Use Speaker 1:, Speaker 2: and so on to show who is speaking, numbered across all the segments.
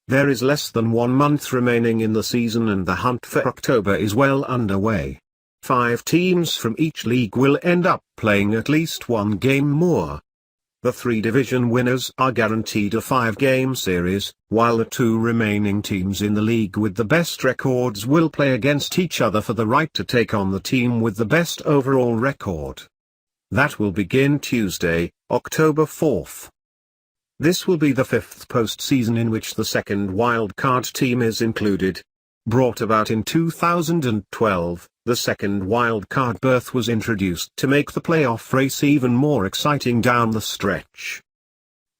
Speaker 1: There is less than 1 month remaining in the season and the hunt for October is well underway. 5 teams from each league will end up playing at least one game more. The 3 division winners are guaranteed a 5-game series, while the 2 remaining teams in the league with the best records will play against each other for the right to take on the team with the best overall record. That will begin Tuesday, October 4th. This will be the 5th postseason in which the second wildcard team is included. Brought about in 2012, the second wildcard berth was introduced to make the playoff race even more exciting down the stretch.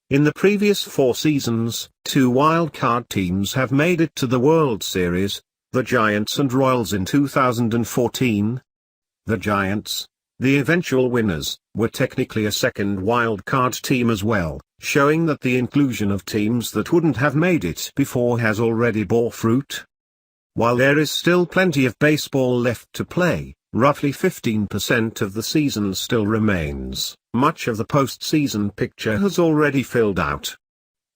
Speaker 1: In the previous 4 seasons, 2 wildcard teams have made it to the World Series, the Giants and Royals in 2014. The Giants, the eventual winners, were technically a second wildcard team as well, showing that the inclusion of teams that wouldn't have made it before has already bore fruit. While there is still plenty of baseball left to play, roughly 15% of the season still remains, much of the postseason picture has already filled out.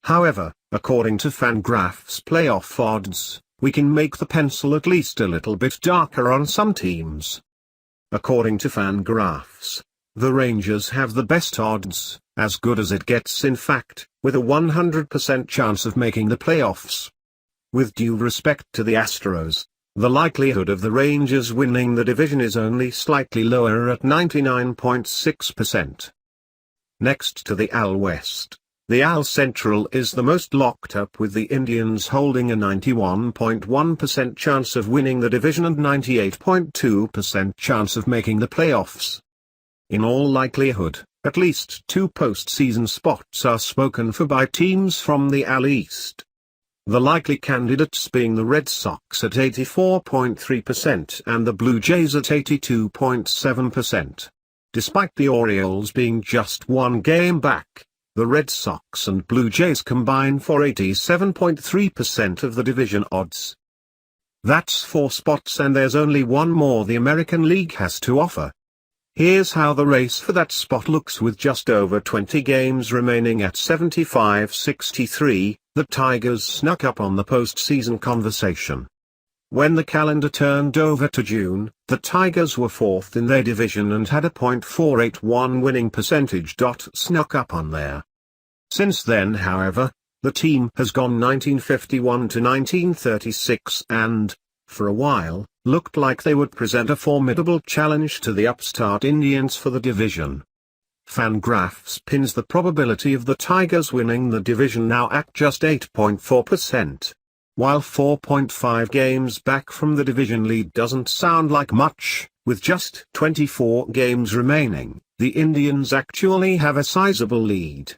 Speaker 1: However, according to Fangraphs playoff odds, we can make the pencil at least a little bit darker on some teams. According to Fangraphs, the Rangers have the best odds, as good as it gets in fact, with a 100% chance of making the playoffs. With due respect to the Astros, the likelihood of the Rangers winning the division is only slightly lower at 99.6%. Next to the AL West, the AL Central is the most locked up, with the Indians holding a 91.1% chance of winning the division and 98.2% chance of making the playoffs. In all likelihood, at least 2 postseason spots are spoken for by teams from the AL East. The likely candidates being the Red Sox at 84.3% and the Blue Jays at 82.7%. Despite the Orioles being just 1 game back, the Red Sox and Blue Jays combine for 87.3% of the division odds. That's 4 spots, and there's only 1 more the American League has to offer. Here's how the race for that spot looks with just over 20 games remaining. At 75-63, the Tigers snuck up on the postseason conversation. When the calendar turned over to June, the Tigers were 4th in their division and had a .481 winning percentage. Snuck up on there. Since then, however, the team has gone 1951 to 1936 and, for a while, looked like they would present a formidable challenge to the upstart Indians for the division. Fangraphs pins the probability of the Tigers winning the division now at just 8.4%. While 4.5 games back from the division lead doesn't sound like much, with just 24 games remaining, the Indians actually have a sizable lead.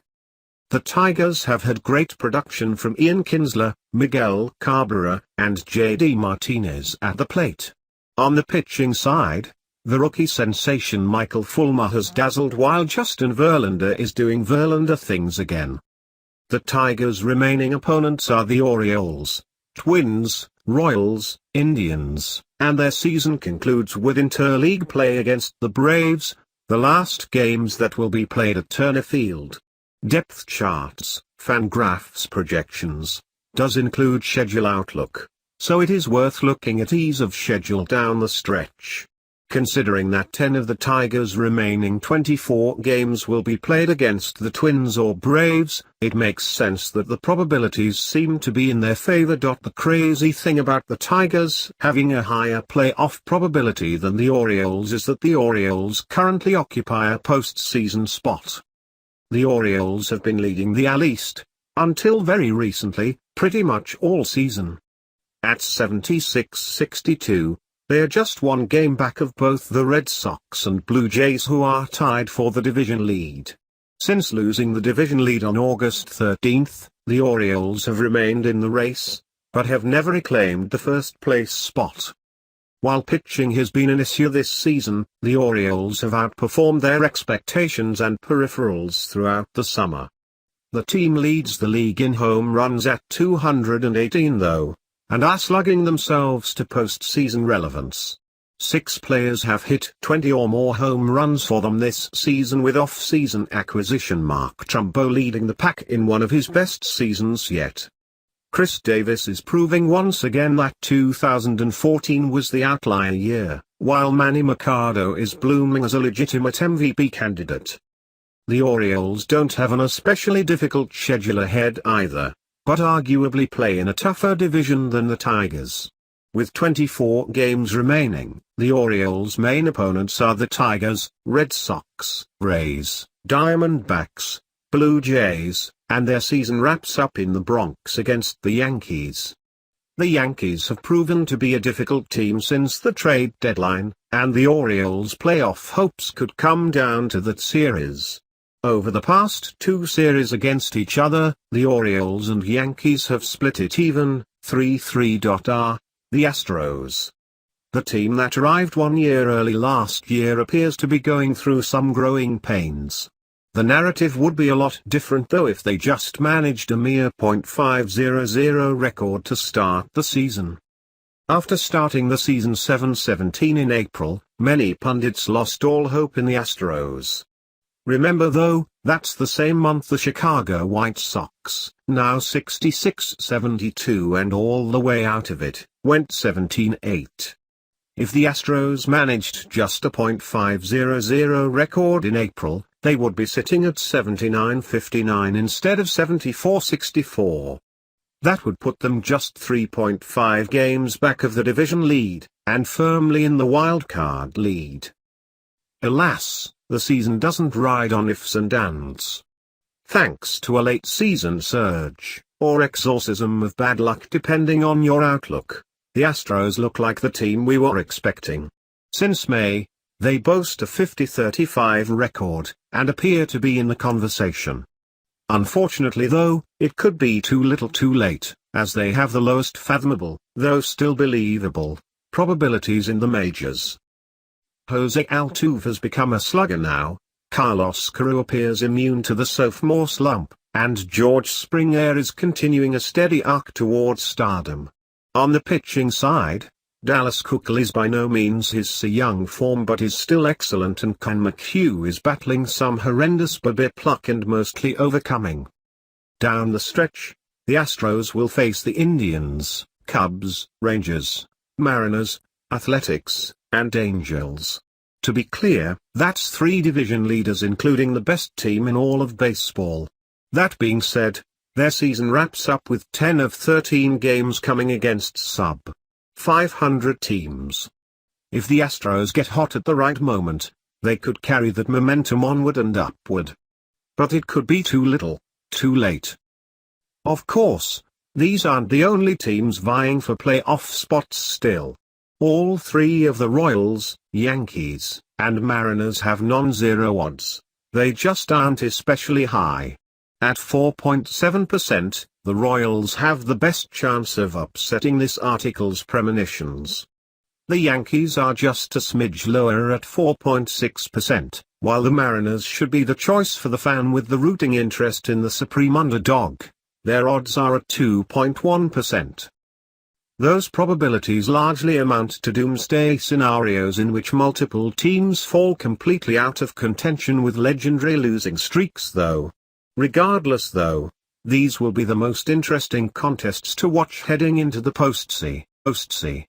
Speaker 1: The Tigers have had great production from Ian Kinsler, Miguel Cabrera, and J.D. Martinez at the plate. On the pitching side, the rookie sensation Michael Fulmer has dazzled, while Justin Verlander is doing Verlander things again. The Tigers' remaining opponents are the Orioles, Twins, Royals, Indians, and their season concludes with interleague play against the Braves, the last games that will be played at Turner Field. Depth charts, Fangraphs projections, does include schedule outlook, so it is worth looking at ease of schedule down the stretch. Considering that 10 of the Tigers' remaining 24 games will be played against the Twins or Braves, it makes sense that the probabilities seem to be in their favor. The crazy thing about the Tigers having a higher playoff probability than the Orioles is that the Orioles currently occupy a postseason spot. The Orioles have been leading the AL East, until very recently, pretty much all season. At 76-62, they are just 1 game back of both the Red Sox and Blue Jays, who are tied for the division lead. Since losing the division lead on August 13, the Orioles have remained in the race, but have never reclaimed the first-place spot. While pitching has been an issue this season, the Orioles have outperformed their expectations and peripherals throughout the summer. The team leads the league in home runs at 218 though, and are slugging themselves to postseason relevance. 6 players have hit 20 or more home runs for them this season, with off-season acquisition Mark Trumbo leading the pack in one of his best seasons yet. Chris Davis is proving once again that 2014 was the outlier year, while Manny Machado is blooming as a legitimate MVP candidate. The Orioles don't have an especially difficult schedule ahead either, but arguably play in a tougher division than the Tigers. With 24 games remaining, the Orioles' main opponents are the Tigers, Red Sox, Rays, Diamondbacks, Blue Jays, and their season wraps up in the Bronx against the Yankees. The Yankees have proven to be a difficult team since the trade deadline, and the Orioles' playoff hopes could come down to that series. Over the past two series against each other, the Orioles and Yankees have split it even, 3-3. The Astros, the team that arrived 1 year early last year, appears to be going through some growing pains. The narrative would be a lot different though if they just managed a mere .500 record to start the season. After starting the season 7-17 in April, many pundits lost all hope in the Astros. Remember though, that's the same month the Chicago White Sox, now 66-72 and all the way out of it, went 17-8. If the Astros managed just a .500 record in April, they would be sitting at 79-59 instead of 74-64. That would put them just 3.5 games back of the division lead, and firmly in the wild-card lead. Alas, the season doesn't ride on ifs and ands. Thanks to a late-season surge, or exorcism of bad luck depending on your outlook, the Astros look like the team we were expecting. Since May, they boast a 50-35 record, and appear to be in the conversation. Unfortunately though, it could be too little too late, as they have the lowest fathomable, though still believable, probabilities in the majors. Jose Altuve has become a slugger now, Carlos Correa appears immune to the sophomore slump, and George Springer is continuing a steady arc towards stardom. On the pitching side, Dallas Keuchel is by no means his Cy Young form but is still excellent, and Con McHugh is battling some horrendous BB pluck and mostly overcoming. Down the stretch, the Astros will face the Indians, Cubs, Rangers, Mariners, Athletics, and Angels. To be clear, that's 3 division leaders including the best team in all of baseball. That being said, their season wraps up with 10 of 13 games coming against sub-500 teams. If the Astros get hot at the right moment, they could carry that momentum onward and upward. But it could be too little, too late. Of course, these aren't the only teams vying for playoff spots still. All 3 of the Royals, Yankees, and Mariners have non-zero odds. They just aren't especially high. At 4.7%, the Royals have the best chance of upsetting this article's premonitions. The Yankees are just a smidge lower at 4.6%, while the Mariners should be the choice for the fan with the rooting interest in the supreme underdog. Their odds are at 2.1%. Those probabilities largely amount to doomsday scenarios in which multiple teams fall completely out of contention with legendary losing streaks though. Regardless though, these will be the most interesting contests to watch heading into the postseason.